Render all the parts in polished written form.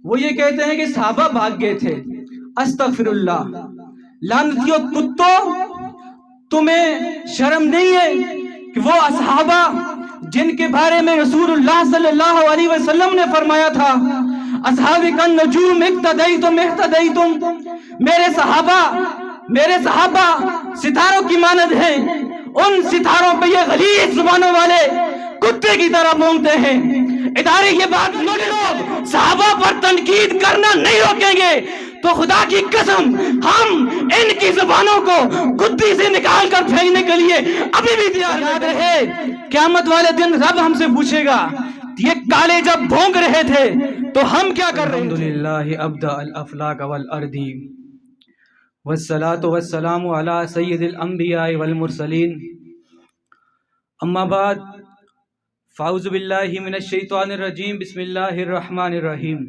وہ یہ کہتے ہیں کہ صحابہ بھاگ گئے تھے. استغفر اللہ. لعنتیو کتو، تمہیں شرم نہیں ہے کہ وہ اصحابہ جن کے بارے میں رسول اللہ صلی اللہ علیہ وسلم نے فرمایا تھا اصحاب کن نجوم اقتدیتم اہتدیتم، میرے صحابہ ستاروں کی مانند ہیں، ان ستاروں پہ یہ غلیظ زبانوں والے کتے کی طرح بونگتے ہیں. ادارے یہ بات سن لو، صحابہ پر تنقید کرنا نہیں روکیں گے تو خدا کی قسم ہم ان کی زبانوں کو گدی سے نکال کر پھینکنے کے لیے ابھی بھی تیار. یاد رہے قیامت والے دن رب ہم سے پوچھے گا یہ کالے جب بھونگ رہے تھے تو ہم کیا کر رہے تھے. الحمدللہ ابدع الافلاک والارض والصلاة والسلام علی سید الانبیاء والمرسلین. اما بعد فاعوذ باللہ من الشیطان الرجیم. بسم اللہ الرحمن الرحیم.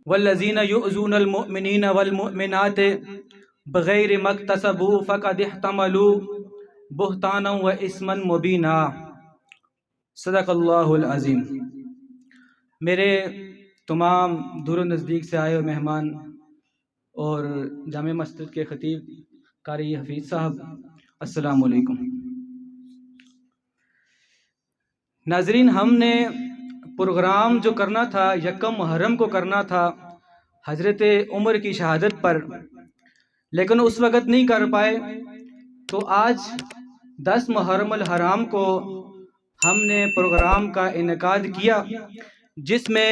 والذین یؤذون المؤمنین والمؤمنات بغیر ما اکتسبوا فقد احتملوا بہتانا و اسما مبینا. صدق اللہ العظیم. میرے تمام دور و نزدیک سے آئے ہوئے مہمان اور جامع مسجد کے خطیب قاری حفیظ صاحب، السلام علیکم. ناظرین، ہم نے پروگرام جو کرنا تھا یکم محرم کو کرنا تھا حضرت عمر کی شہادت پر، لیکن اس وقت نہیں کر پائے، تو آج 10 محرم الحرام کو ہم نے پروگرام کا انعقاد کیا جس میں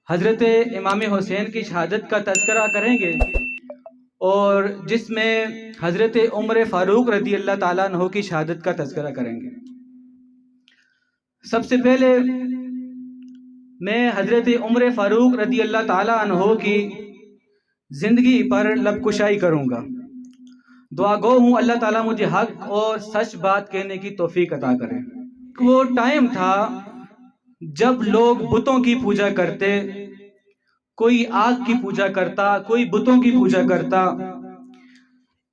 حضرت امام حسین کی شہادت کا تذکرہ کریں گے اور جس میں حضرت عمر فاروق رضی اللہ تعالیٰ عنہ کی شہادت کا تذکرہ کریں گے. سب سے پہلے میں حضرت عمر فاروق رضی اللہ تعالیٰ عنہ کی زندگی پر لب کشائی کروں گا. دعا گو ہوں اللہ تعالیٰ مجھے حق اور سچ بات کہنے کی توفیق عطا کرے. وہ ٹائم تھا جب لوگ بتوں کی پوجا کرتے، کوئی آگ کی پوجا کرتا، کوئی بتوں کی پوجا کرتا.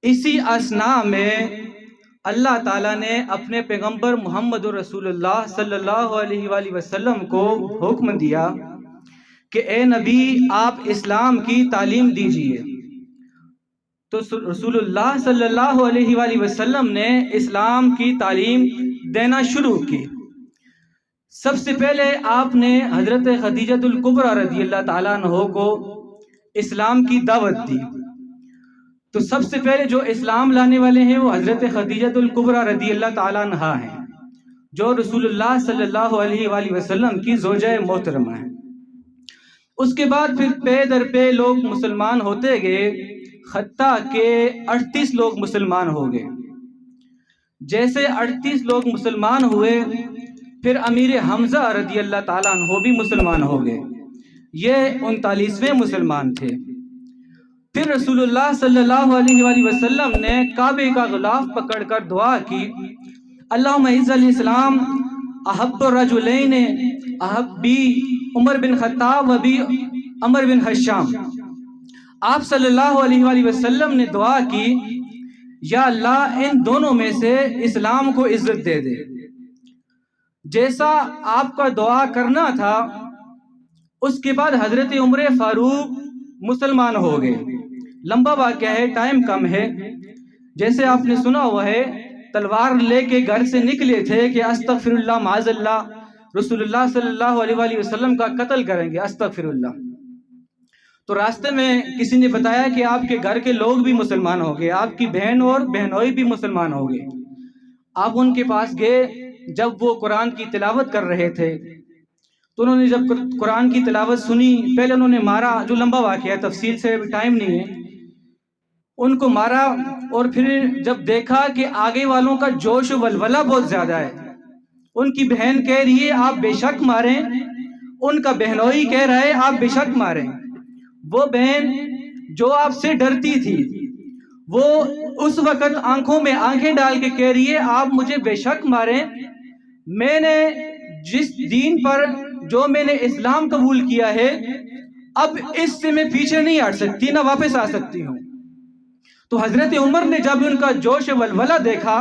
اسی اثناء میں اللہ تعالیٰ نے اپنے پیغمبر محمد رسول اللہ صلی اللہ علیہ وآلہ وسلم کو حکم دیا کہ اے نبی آپ اسلام کی تعلیم دیجئے. تو رسول اللہ صلی اللہ علیہ وآلہ وسلم نے اسلام کی تعلیم دینا شروع کی. سب سے پہلے آپ نے حضرت خدیجۃ الکبریٰ رضی اللہ تعالیٰ عنہ کو اسلام کی دعوت دی. تو سب سے پہلے جو اسلام لانے والے ہیں وہ حضرت خدیجۃ الکبریٰ رضی اللہ تعالیٰ عنہ ہیں، جو رسول اللہ صلی اللہ علیہ وآلہ وسلم کی زوجہ محترمہ ہیں. اس کے بعد پھر پے در پہ لوگ مسلمان ہوتے گئے، حتیٰ کہ 38 لوگ مسلمان ہو گئے. جیسے 38 لوگ مسلمان ہوئے پھر امیر حمزہ رضی اللہ تعالیٰ عنہ بھی مسلمان ہو گئے. یہ 39ویں مسلمان تھے. پھر رسول اللہ صلی اللہ علیہ وآلہ وسلم نے کعبے کا غلاف پکڑ کر دعا کی، اللہم اعز الاسلام احب الرجلین احبی عمر بن خطاب و بی عمر بن حشام. آپ صلی اللہ علیہ وآلہ وسلم نے دعا کی، یا اللہ ان دونوں میں سے اسلام کو عزت دے دے. جیسا آپ کا دعا کرنا تھا اس کے بعد حضرت عمر فاروق مسلمان ہو گئے. لمبا واقعہ ہے، ٹائم کم ہے. جیسے آپ نے سنا ہوا ہے تلوار لے کے گھر سے نکلے تھے کہ استغفر اللہ معاذ اللہ، رسول اللہ صلی اللہ علیہ وآلہ وسلم کا قتل کریں گے، استغفر اللہ. تو راستے میں کسی نے بتایا کہ آپ کے گھر کے لوگ بھی مسلمان ہو گئے، آپ کی بہن اور بہنوئی بھی مسلمان ہو گئے. آپ ان کے پاس گئے. جب وہ قرآن کی تلاوت کر رہے تھے تو انہوں نے جب قرآن کی تلاوت سنی، پہلے انہوں نے مارا، جو لمبا واقعہ ہے، تفصیل سے ٹائم نہیں ہے، ان کو مارا. اور پھر جب دیکھا کہ آگے والوں کا جوش و ولولہ بہت زیادہ ہے، ان کی بہن کہہ رہی ہے آپ بے شک ماریں، ان کا بہنوئی کہہ رہا ہے آپ بے شک ماریں. وہ بہن جو آپ سے ڈرتی تھی وہ اس وقت آنکھوں میں آنکھیں ڈال کے کہہ رہی ہے آپ مجھے بے شک ماریں، میں نے جس دین پر جو میں نے اسلام قبول کیا ہے اب اس سے میں پیچھے نہیں ہٹ سکتی، نہ واپس آ سکتی ہوں. تو حضرت عمر نے جب ان کا جوش ولولہ دیکھا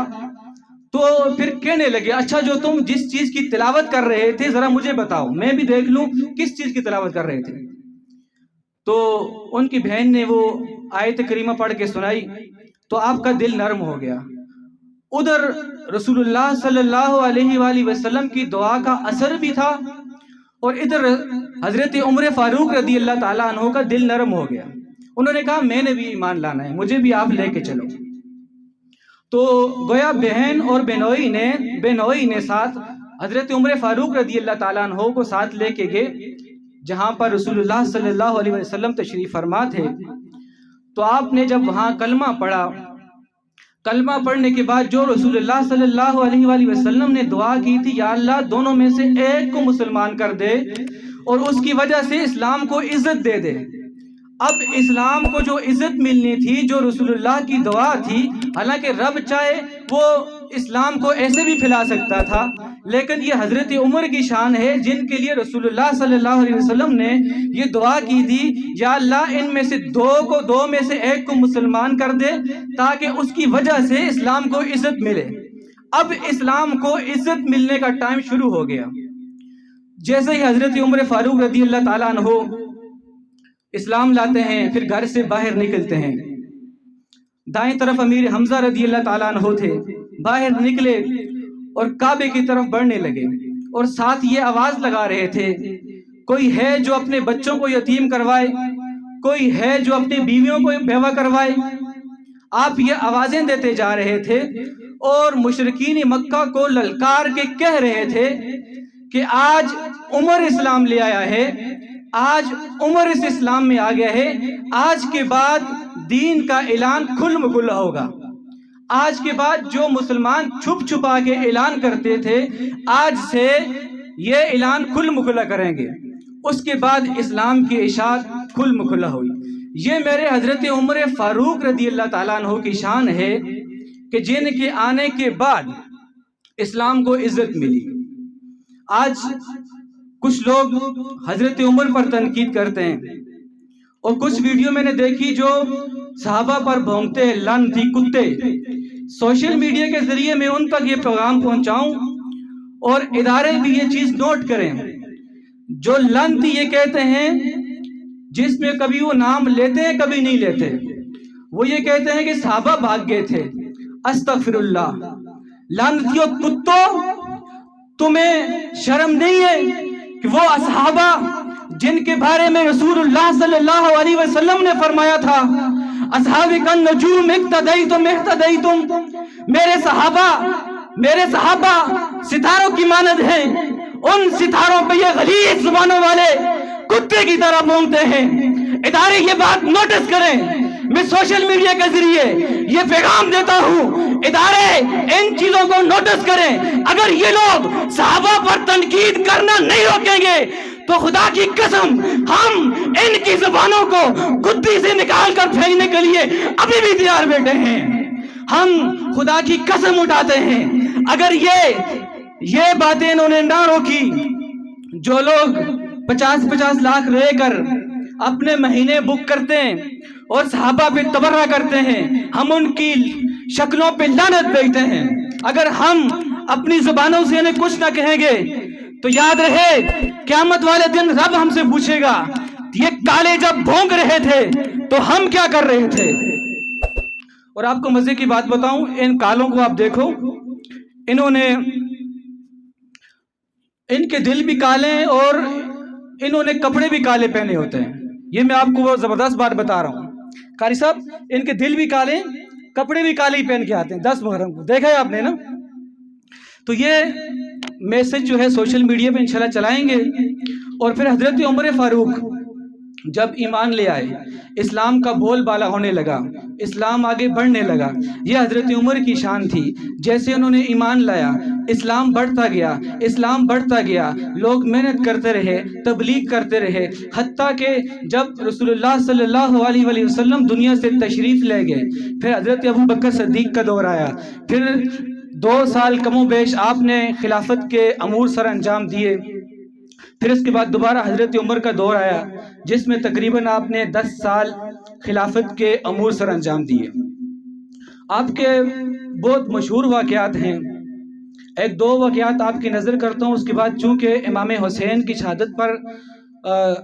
تو پھر کہنے لگے اچھا جو تم جس چیز کی تلاوت کر رہے تھے ذرا مجھے بتاؤ، میں بھی دیکھ لوں کس چیز کی تلاوت کر رہے تھے. تو ان کی بہن نے وہ آیت کریمہ پڑھ کے سنائی تو آپ کا دل نرم ہو گیا۔ ادھر رسول اللہ صلی اللہ علیہ وآلہ وسلم کی دعا کا اثر بھی تھا اور ادھر حضرت عمر فاروق رضی اللہ تعالیٰ عنہ کا دل نرم ہو گیا۔ انہوں نے کہا میں نے بھی ایمان لانا ہے، مجھے بھی آپ لے کے چلو۔ تو گویا بہن اور بہنوئی نے ساتھ حضرت عمر فاروق رضی اللہ تعالیٰ عنہ کو ساتھ لے کے گئے جہاں پر رسول اللہ صلی اللہ علیہ وسلم تشریف فرما تھے۔ تو آپ نے جب وہاں کلمہ پڑھا، کلمہ پڑھنے کے بعد جو رسول اللہ صلی اللہ علیہ وآلہ وسلم نے دعا کی تھی، یا اللہ دونوں میں سے ایک کو مسلمان کر دے اور اس کی وجہ سے اسلام کو عزت دے دے۔ اب اسلام کو جو عزت ملنی تھی، جو رسول اللہ کی دعا تھی، حالانکہ رب چاہے وہ اسلام کو ایسے بھی پھیلا سکتا تھا، لیکن یہ حضرت عمر کی شان ہے جن کے لیے رسول اللہ صلی اللہ علیہ وسلم نے یہ دعا کی تھی، یا اللہ ان میں سے دو میں سے ایک کو مسلمان کر دے تاکہ اس کی وجہ سے اسلام کو عزت ملے۔ اب اسلام کو عزت ملنے کا ٹائم شروع ہو گیا۔ جیسے ہی حضرت عمر فاروق رضی اللہ تعالیٰ عنہ اسلام لاتے ہیں، پھر گھر سے باہر نکلتے ہیں، دائیں طرف امیر حمزہ رضی اللہ تعالیٰ عنہ تھے، باہر نکلے اور کعبے کی طرف بڑھنے لگے اور ساتھ یہ آواز لگا رہے تھے، کوئی ہے جو اپنے بچوں کو یتیم کروائے، کوئی ہے جو اپنی بیویوں کو بیوہ کروائے۔ آپ یہ آوازیں دیتے جا رہے تھے اور مشرکین مکہ کو للکار کے کہہ رہے تھے کہ آج عمر اسلام لے آیا ہے، آج عمر اس اسلام میں آ گیا ہے، آج کے بعد دین کا اعلان کھل مکھلا ہوگا۔ آج کے بعد جو مسلمان چھپ چھپا کے اعلان کرتے تھے، آج سے یہ اعلان کھل مکھلا کریں گے۔ اس کے بعد اسلام کی اشاعت کھل مکھلا ہوئی۔ یہ میرے حضرت عمر فاروق رضی اللہ تعالیٰ عنہ کی شان ہے کہ جن کے آنے کے بعد اسلام کو عزت ملی۔ آج کچھ لوگ حضرت عمر پر تنقید کرتے ہیں اور کچھ ویڈیو میں نے دیکھی جو صحابہ پر بھونکتے ہیں، لعنتی کتے۔ سوشل میڈیا کے ذریعے میں ان تک یہ پیغام پہنچاؤں اور ادارے بھی یہ چیز نوٹ کریں، جو لعنتی یہ کہتے ہیں، جس میں کبھی وہ نام لیتے ہیں کبھی نہیں لیتے، وہ یہ کہتے ہیں کہ صحابہ بھاگ گئے تھے۔ استغفر اللہ، لعنتیوں کتوں، تمہیں شرم نہیں ہے کہ وہ اصحابہ جن کے بارے میں رسول اللہ صلی اللہ علیہ وسلم نے فرمایا تھا، اصحاب کن نجوم اقتدیتم اہتدیتم، میرے صحابہ ستاروں کی مانند ہیں، ان ستاروں پہ یہ غلیظ زبانوں والے کتے کی طرح بھونکتے ہیں۔ ادارے یہ بات نوٹس کریں، میں سوشل میڈیا کے ذریعے یہ پیغام دیتا ہوں، ادارے ان چیزوں کو نوٹس کریں۔ اگر یہ لوگ صحابہ پر تنقید کرنا نہیں روکیں گے تو خدا کی قسم ہم ان کی زبانوں کو گدی سے نکال کر پھینکنے کے لیے ابھی بھی تیار بیٹھے ہیں۔ ہم خدا کی قسم اٹھاتے ہیں، اگر یہ باتیں انہوں نے نہ روکی، جو لوگ 50 لاکھ لے کر اپنے مہینے بک کرتے ہیں اور صحابہ پہ تبرہ کرتے ہیں، ہم ان کی شکلوں پہ لعنت بھیجتے ہیں۔ اگر ہم اپنی زبانوں سے انہیں کچھ نہ کہیں گے تو یاد رہے قیامت والے دن رب ہم سے پوچھے گا، یہ کالے جب بھونک رہے تھے تو ہم کیا کر رہے تھے؟ اور آپ کو مزے کی بات بتاؤں، ان کالوں کو آپ دیکھو، ان کے دل بھی کالے ہیں اور انہوں نے کپڑے بھی کالے پہنے ہوتے ہیں۔ یہ میں آپ کو وہ زبردست بات بتا رہا ہوں قاری صاحب، ان کے دل بھی کالے، کپڑے بھی کالے ہی پہن کے آتے ہیں 10 محرم کو، دیکھا ہے آپ نے نا؟ تو یہ میسج جو ہے سوشل میڈیا پہ انشاءاللہ چلائیں گے۔ اور پھر حضرت عمر فاروق جب ایمان لے آئے، اسلام کا بول بالا ہونے لگا، اسلام آگے بڑھنے لگا۔ یہ حضرت عمر کی شان تھی، جیسے انہوں نے ایمان لایا، اسلام بڑھتا گیا، اسلام بڑھتا گیا، لوگ محنت کرتے رہے، تبلیغ کرتے رہے، حتیٰ کہ جب رسول اللہ صلی اللہ علیہ وسلم دنیا سے تشریف لے گئے، پھر حضرت ابو بکر صدیق کا دور آیا، پھر 2 سال کم و بیش آپ نے خلافت کے امور سر انجام دیے، پھر اس کے بعد دوبارہ حضرت عمر کا دور آیا جس میں تقریباً آپ نے 10 سال خلافت کے امور سر انجام دیے۔ آپ کے بہت مشہور واقعات ہیں، 1-2 واقعات آپ کی نظر کرتا ہوں، اس کے بعد چونکہ امام حسین کی شہادت پر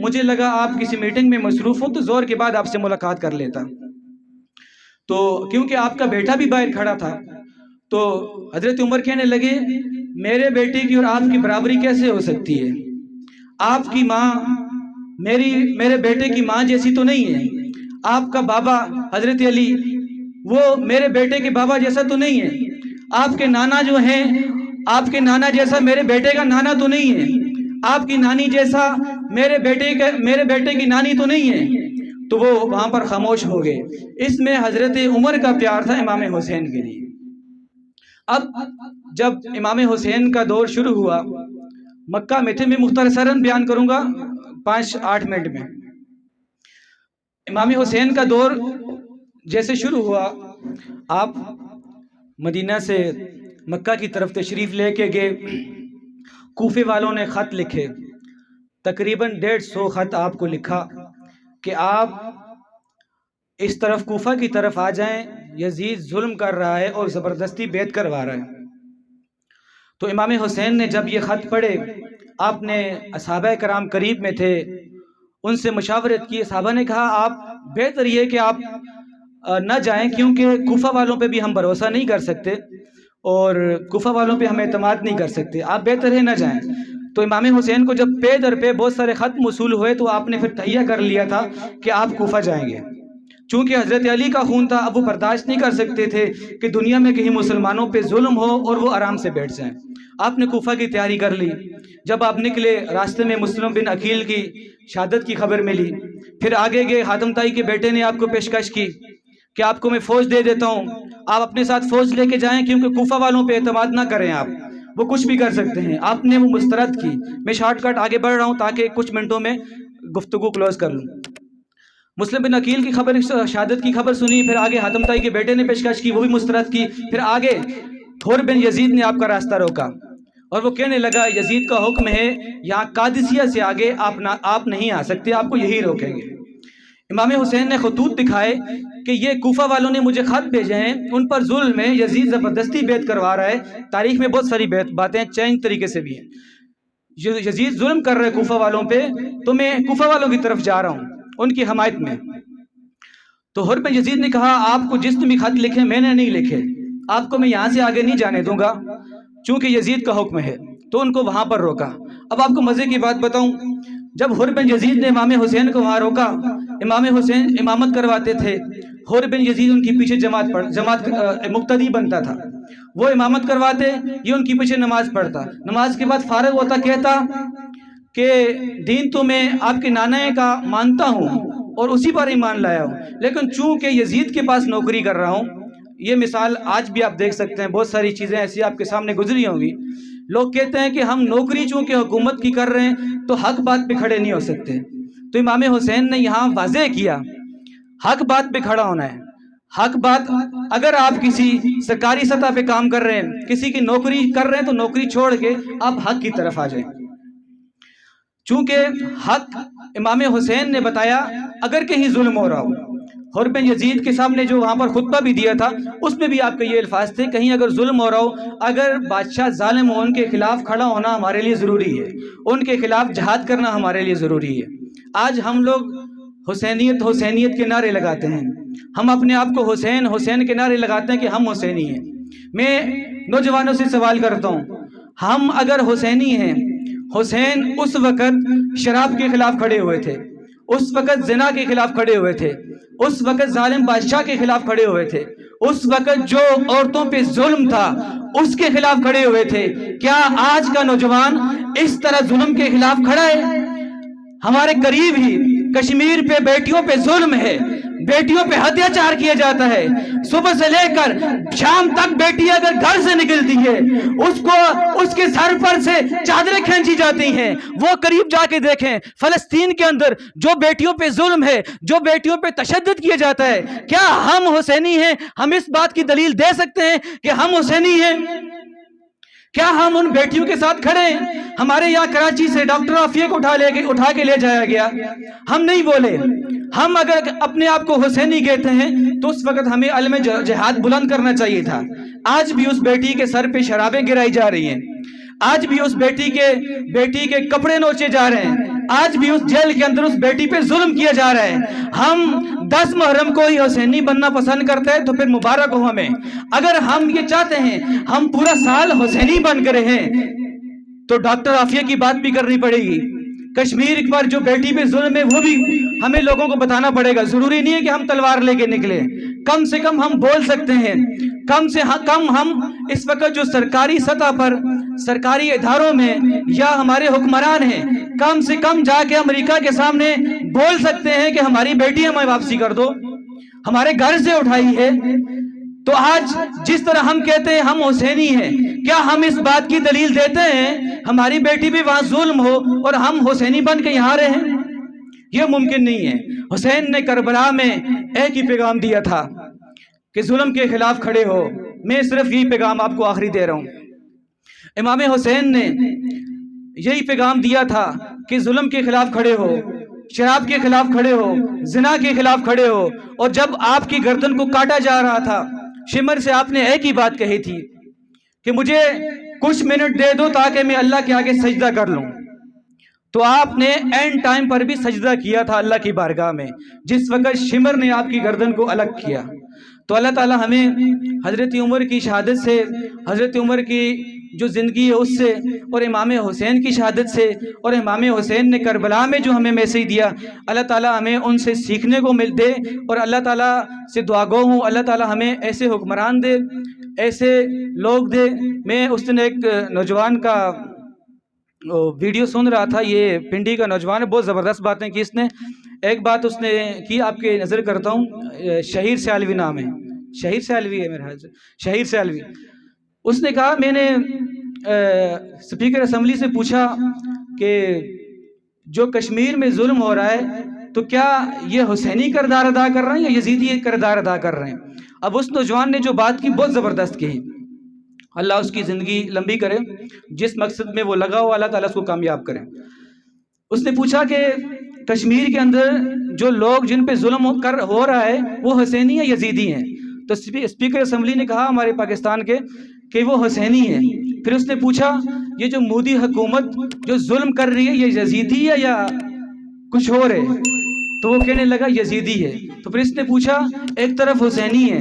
مجھے لگا آپ کسی میٹنگ میں مصروف ہو تو زور کے بعد آپ سے ملاقات کر لیتا. تو کیونکہ آپ کا بیٹا بھی باہر کھڑا تھا تو حضرت عمر کہنے لگے میرے بیٹے کی اور آپ کی برابری کیسے ہو سکتی ہے؟ آپ کی ماں میرے بیٹے کی ماں جیسی تو نہیں ہے. آپ کا بابا حضرت علی وہ میرے بیٹے کے بابا جیسا تو نہیں ہے. آپ کے نانا جو ہیں آپ کے نانا جیسا میرے بیٹے کا نانا تو نہیں ہے. آپ کی نانی جیسا میرے بیٹے کی نانی تو نہیں ہے. تو وہ وہاں پر خاموش ہو گئے. اس میں حضرت عمر کا پیار تھا امام حسین کے لیے. اب جب امام حسین کا دور شروع ہوا مکہ میں تھے. میں مختصراً بیان کروں گا 5-8 منٹ میں. امام حسین کا دور جیسے شروع ہوا آپ مدینہ سے مکہ کی طرف تشریف لے کے گئے. کوفے والوں نے خط لکھے, تقریباً 150 خط آپ کو لکھا کہ آپ اس طرف کوفہ کی طرف آ جائیں, یزید ظلم کر رہا ہے اور زبردستی بیعت کروا رہا ہے. تو امام حسین نے جب یہ خط پڑھے, آپ نے صحابہ کرام قریب میں تھے, ان سے مشاورت کی. صحابہ نے کہا آپ بہتر یہ کہ آپ نہ جائیں کیونکہ کوفہ والوں پہ بھی ہم بھروسہ نہیں کر سکتے اور کوفہ والوں پہ ہم اعتماد نہیں کر سکتے, آپ بہتر ہے نہ جائیں. تو امام حسین کو جب پے در پہ بہت سارے خط موصول ہوئے تو آپ نے پھر تہیہ کر لیا تھا کہ آپ کوفہ جائیں گے. چونکہ حضرت علی کا خون تھا, اب وہ برداشت نہیں کر سکتے تھے کہ دنیا میں کہیں مسلمانوں پہ ظلم ہو اور وہ آرام سے بیٹھ جائیں. آپ نے کوفہ کی تیاری کر لی. جب آپ نکلے راستے میں مسلم بن عقیل کی شہادت کی خبر ملی. پھر آگے گئے, حاتم طائی کے بیٹے نے آپ کو پیشکش کی کہ آپ کو میں فوج دے دیتا ہوں, آپ اپنے ساتھ فوج لے کے جائیں کیونکہ کوفہ والوں پہ اعتماد نہ کریں, آپ وہ کچھ بھی کر سکتے ہیں. آپ نے وہ مسترد کی. میں شارٹ کٹ آگے بڑھ رہا ہوں تاکہ کچھ منٹوں میں گفتگو کلوز کر لوں. مسلم بن عقیل کی خبر, شہادت کی خبر سنی. پھر آگے حاتم طائی کے بیٹے نے پیشکش کی, وہ بھی مسترد کی. پھر آگے حور بن یزید نے آپ کا راستہ روکا اور وہ کہنے لگا یزید کا حکم ہے یہاں قادسیہ سے آگے آپ نہیں آ سکتے, آپ کو یہی روکیں گے. امام حسین نے خطوط دکھائے کہ یہ کوفہ والوں نے مجھے خط بھیجے ہیں, ان پر ظلم ہے, یزید زبردستی بیعت کروا رہا ہے. تاریخ میں بہت ساری باتیں چینج طریقے سے بھی ہیں. یزید ظلم کر رہے ہیں کوفہ والوں پہ, تو میں کوفہ والوں کی طرف جا رہا ہوں ان کی حمایت میں. تو حر بن یزید نے کہا آپ کو جس نے بھی خط لکھے میں نے نہیں لکھے, آپ کو میں یہاں سے آگے نہیں جانے دوں گا چونکہ یزید کا حکم ہے. تو ان کو وہاں پر روکا. اب آپ کو مزے کی بات بتاؤں, جب حر بن یزید نے امام حسین کو وہاں روکا, امام حسین امامت کرواتے تھے, حر بن یزید ان کی پیچھے جماعت مقتدی بنتا تھا. وہ امامت کرواتے, یہ ان کی پیچھے نماز پڑھتا. نماز کے بعد فارغ ہوتا, کہتا کہ دین تو میں آپ کے نانا کا مانتا ہوں اور اسی پر ایمان لایا ہوں, لیکن چونکہ یزید کے پاس نوکری کر رہا ہوں. یہ مثال آج بھی آپ دیکھ سکتے ہیں, بہت ساری چیزیں ایسی آپ کے سامنے گزری ہوں گی. لوگ کہتے ہیں کہ ہم نوکری چونکہ حکومت کی کر رہے ہیں تو حق بات پہ کھڑے نہیں ہو سکتے. تو امام حسین نے یہاں واضح کیا حق بات پہ کھڑا ہونا ہے. حق بات, اگر آپ کسی سرکاری سطح پہ کام کر رہے ہیں, کسی کی نوکری کر رہے ہیں, تو نوکری چھوڑ کے آپ حق کی طرف آ جائیں. چونکہ حق امام حسین نے بتایا, اگر کہیں ظلم ہو رہا ہو. حر بن یزید کے سامنے جو وہاں پر خطبہ بھی دیا تھا اس میں بھی آپ کے یہ الفاظ تھے, کہیں اگر ظلم ہو رہا ہو, اگر بادشاہ ظالم ہو, ان کے خلاف کھڑا ہونا ہمارے لیے ضروری ہے, ان کے خلاف جہاد کرنا ہمارے لیے ضروری ہے. آج ہم لوگ حسینیت کے نعرے لگاتے ہیں, ہم اپنے آپ کو حسین کے نعرے لگاتے ہیں کہ ہم حسینی ہیں. میں نوجوانوں سے سوال کرتا ہوں, ہم اگر حسینی ہیں, حسین اس وقت شراب کے خلاف کھڑے ہوئے تھے, اس وقت زنا کے خلاف کھڑے ہوئے تھے, اس وقت ظالم بادشاہ کے خلاف کھڑے ہوئے تھے, اس وقت جو عورتوں پہ ظلم تھا اس کے خلاف کھڑے ہوئے تھے. کیا آج کا نوجوان اس طرح ظلم کے خلاف کھڑا ہے؟ ہمارے قریب ہی کشمیر پہ بیٹیوں پہ ظلم ہے, بیٹیوں پہ اتیاچار کیا جاتا ہے. صبح سے لے کر شام تک بیٹی اگر گھر سے نکلتی ہے اس کے سر پر سے چادریں کھینچی جاتی ہیں. وہ قریب جا کے دیکھیں فلسطین کے اندر جو بیٹیوں پہ ظلم ہے, جو بیٹیوں پہ تشدد کیا جاتا ہے. کیا ہم حسینی ہیں؟ ہم اس بات کی دلیل دے سکتے ہیں کہ ہم حسینی ہیں؟ کیا ہم ان بیٹیوں کے ساتھ کھڑے ہیں؟ ہمارے یہاں کراچی سے ڈاکٹر عافیہ کو اٹھا کے لے جایا گیا, ہم نہیں بولے. ہم اگر اپنے آپ کو حسینی کہتے ہیں تو اس وقت ہمیں علم جہاد بلند کرنا چاہیے تھا. آج بھی اس بیٹی کے سر پہ شرابیں گرائی جا رہی ہیں, آج بھی اس بیٹی کے کپڑے نوچے جا رہے ہیں, آج بھی اس جیل کے اندر اس بیٹی پہ ظلم کیا جا رہا ہے۔ ہم 10 محرم کو ہی حسینی بننا پسند کرتے ہیں تو پھر مبارک ہو ہمیں۔ اگر ہم یہ چاہتے ہیں ہم پورا سال حسینی بن کر رہیں تو ڈاکٹر عافیہ کی بات بھی کرنی پڑے گی۔ کشمیر پر جو بیٹی پہ ظلم ہے وہ بھی ہمیں لوگوں کو بتانا پڑے گا۔ ضروری نہیں ہے کہ ہم تلوار لے کے نکلیں، کم سے کم ہم بول سکتے ہیں، کم سے کم ہم اس وقت جو سرکاری سطح پر سرکاری اداروں میں یا ہمارے حکمران ہیں، کم سے کم جا کے امریکہ کے سامنے بول سکتے ہیں کہ ہماری بیٹی ہمیں واپسی کر دو، ہمارے گھر سے اٹھائی ہے۔ تو آج جس طرح ہم کہتے ہیں ہم حسینی ہیں، کیا ہم اس بات کی دلیل دیتے ہیں ہماری بیٹی بھی وہاں ظلم ہو اور ہم حسینی بن کے یہاں رہیں؟ یہ ممکن نہیں ہے۔ حسین نے کربلا میں ایک ہی پیغام دیا تھا کہ ظلم کے خلاف کھڑے ہو۔ میں صرف یہی پیغام آپ کو آخری دے رہا ہوں۔ امام حسین نے یہی پیغام دیا تھا کہ ظلم کے خلاف کھڑے ہو، شراب کے خلاف کھڑے ہو، زنا کے خلاف کھڑے ہو۔ اور جب آپ کی گردن کو کاٹا جا رہا تھا، شمر سے آپ نے ایک ہی بات کہی تھی کہ مجھے کچھ منٹ دے دو تاکہ میں اللہ کے آگے سجدہ کر لوں۔ تو آپ نے اینڈ ٹائم پر بھی سجدہ کیا تھا اللہ کی بارگاہ میں، جس وقت شمر نے آپ کی گردن کو الگ کیا۔ تو اللہ تعالی ہمیں حضرت عمر کی شہادت سے، حضرت عمر کی جو زندگی ہے اس سے، اور امام حسین کی شہادت سے، اور امام حسین نے کربلا میں جو ہمیں میسیج دیا، اللہ تعالی ہمیں ان سے سیکھنے کو مل دے، اور اللہ تعالی سے دعا گو ہوں اللہ تعالی ہمیں ایسے حکمران دے، ایسے لوگ دے۔ میں اس دن ایک نوجوان کا ویڈیو سن رہا تھا، یہ پنڈی کا نوجوان ہے، بہت زبردست باتیں کی اس نے۔ ایک بات اس نے کی، آپ کے نظر کرتا ہوں، شہیر سیالوی نام ہے، شہیر سیالوی ہے میرے خیال سے، شہیر سیالوی۔ اس نے کہا میں نے اسپیکر اسمبلی سے پوچھا کہ جو کشمیر میں ظلم ہو رہا ہے تو کیا یہ حسینی کردار ادا کر رہے ہیں یا یزیدی کردار ادا کر رہے ہیں؟ اب اس نوجوان نے جو بات کی بہت زبردست کی، اللہ اس کی زندگی لمبی کرے، جس مقصد میں وہ لگا ہو اللہ تعالیٰ اس کو کامیاب کرے۔ اس نے پوچھا کہ کشمیر کے اندر جو لوگ جن پہ ظلم ہو رہا ہے وہ حسینی یا یزیدی ہیں؟ تو اسپیکر اسمبلی نے کہا ہمارے پاکستان کے کہ وہ حسینی ہیں۔ پھر اس نے پوچھا یہ جو مودی حکومت جو ظلم کر رہی ہے یہ یزیدی ہے یا کچھ اور ہے؟ تو وہ کہنے لگا یزیدی ہے۔ تو پھر اس نے پوچھا ایک طرف حسینی ہے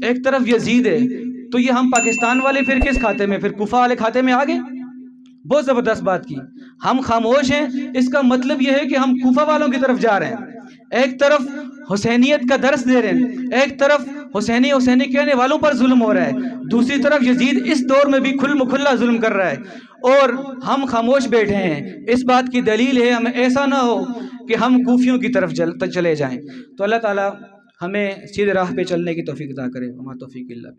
ایک طرف یزید ہے، تو یہ ہم پاکستان والے پھر کس کھاتے میں، پھر کوفہ والے کھاتے میں آگے؟ بہت زبردست بات کی۔ ہم خاموش ہیں، اس کا مطلب یہ ہے کہ ہم کوفہ والوں کی طرف جا رہے ہیں، ایک طرف حسینیت کا درس دے رہے ہیں، ایک طرف حسینی کہنے والوں پر ظلم ہو رہا ہے، دوسری طرف یزید اس دور میں بھی کھل مکھلا ظلم کر رہا ہے اور ہم خاموش بیٹھے ہیں۔ اس بات کی دلیل ہے ہمیں ایسا نہ ہو کہ ہم کوفیوں کی طرف چلے جائیں۔ تو اللہ تعالی ہمیں سیدھے راہ پہ چلنے کی توفیق عطا کرے۔ وما توفیق الا باللہ۔